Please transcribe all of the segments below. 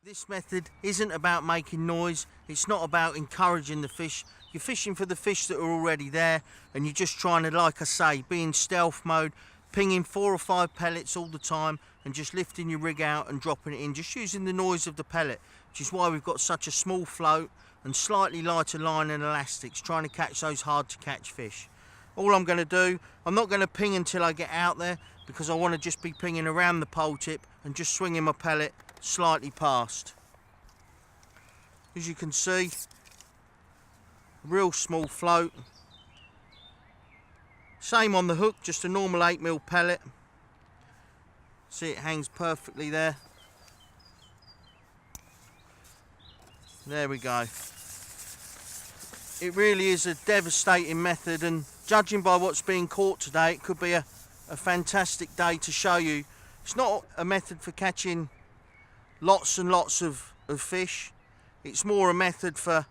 This method isn't about making noise, it's not about encouraging the fish. You're fishing for the fish that are already there, and you're just trying to, like I say, be in stealth mode, pinging 4 or 5 pellets all the time and just lifting your rig out and dropping it in, just using the noise of the pellet, which is why we've got such a small float and slightly lighter line and elastics, trying to catch those hard to catch fish. All I'm going to do, I'm not going to ping until I get out there, because I want to just be pinging around the pole tip and just swinging my pellet slightly past. As you can see, a real small float. Same on the hook, just a normal 8mm pellet. See, it hangs perfectly there. There we go. It really is a devastating method, and judging by what's being caught today, it could be a fantastic day to show you. It's not a method for catching lots and lots of fish. It's more a method for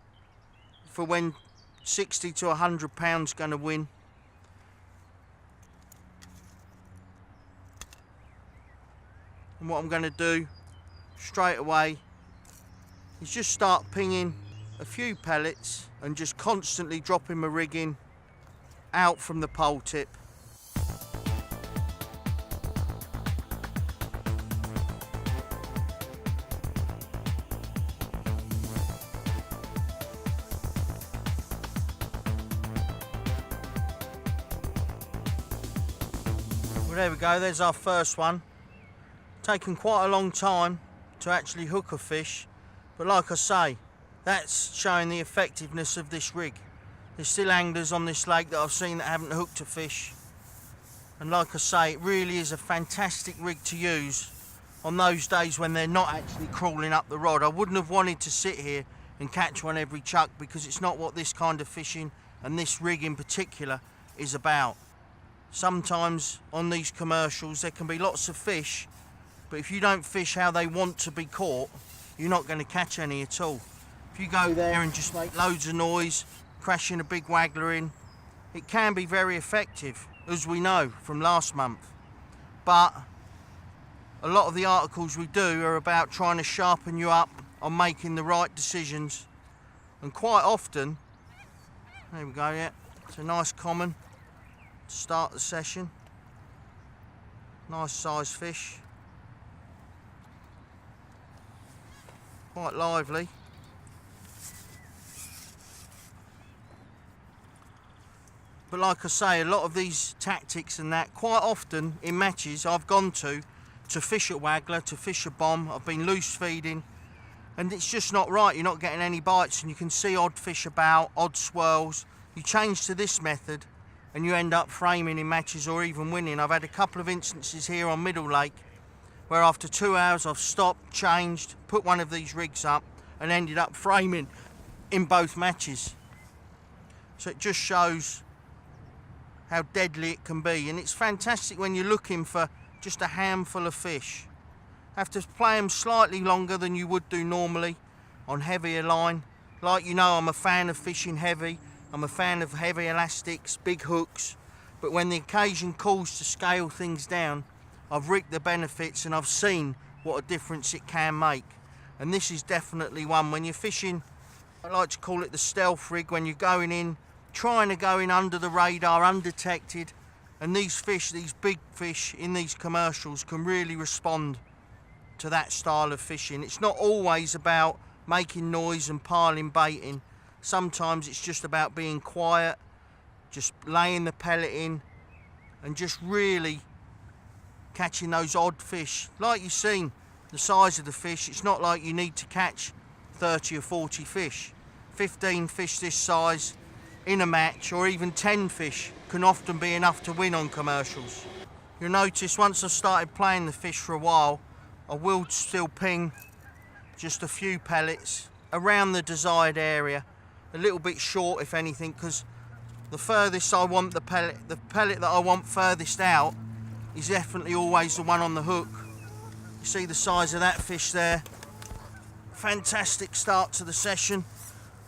when 60 to 100 pounds going to win. And what I'm going to do straight away is just start pinging a few pellets and just constantly dropping my rig in out from the pole tip. Well, there we go, there's our first one. Taken quite a long time to actually hook a fish, but like I say, that's showing the effectiveness of this rig. There's still anglers on this lake that I've seen that haven't hooked a fish, and like I say, it really is a fantastic rig to use on those days when they're not actually crawling up the rod. I wouldn't have wanted to sit here and catch one every chuck, because it's not what this kind of fishing, and this rig in particular, is about. Sometimes on these commercials there can be lots of fish, but if you don't fish how they want to be caught, you're not going to catch any at all. If you go there and just make loads of noise, crashing a big waggler in, it can be very effective, as we know from last month. But a lot of the articles we do are about trying to sharpen you up on making the right decisions. And quite often, there we go, yeah, it's a nice common to start the session. Nice size fish. Quite lively. But like I say, a lot of these tactics and that, quite often in matches I've gone to fish a waggler, to fish a bomb, I've been loose feeding, and it's just not right. You're not getting any bites, and you can see odd fish about, odd swirls. You change to this method and you end up framing in matches or even winning. I've had a couple of instances here on Middle Lake where after 2 hours I've stopped, changed, put one of these rigs up and ended up framing in both matches. So it just shows how deadly it can be, and it's fantastic when you're looking for just a handful of fish. Have to play them slightly longer than you would do normally on heavier line. Like, you know, I'm a fan of fishing heavy, I'm a fan of heavy elastics, big hooks, but when the occasion calls to scale things down, I've reaped the benefits and I've seen what a difference it can make. And this is definitely one when you're fishing, I like to call it the stealth rig, when you're going in, trying to go in under the radar, undetected, and these fish, these big fish in these commercials can really respond to that style of fishing. It's not always about making noise and piling bait in. Sometimes it's just about being quiet, just laying the pellet in and just really catching those odd fish. Like you've seen the size of the fish, it's not like you need to catch 30 or 40 fish. 15 fish this size in a match, or even 10 fish, can often be enough to win on commercials. You'll notice once I've started playing the fish for a while, I will still ping just a few pellets around the desired area, a little bit short if anything, because the furthest I want the pellet that I want furthest out is definitely always the one on the hook. You see the size of that fish there. Fantastic start to the session.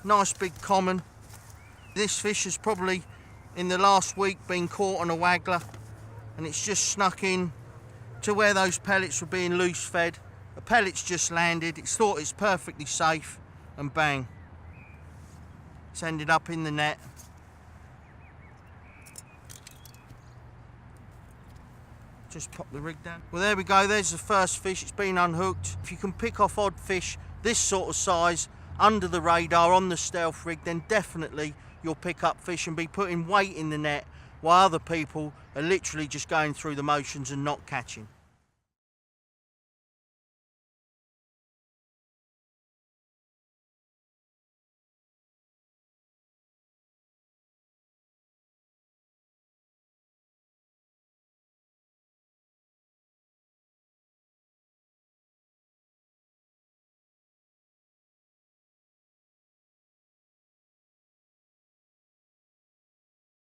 Nice big common. This fish has probably in the last week been caught on a waggler, and it's just snuck in to where those pellets were being loose fed A pellet's just landed, it's thought it's perfectly safe, and bang, it's ended up in the net. Just pop the rig down. Well, there we go, there's the first fish. It's been unhooked. If you can pick off odd fish this sort of size under the radar on the stealth rig, then definitely you'll pick up fish and be putting weight in the net while other people are literally just going through the motions and not catching.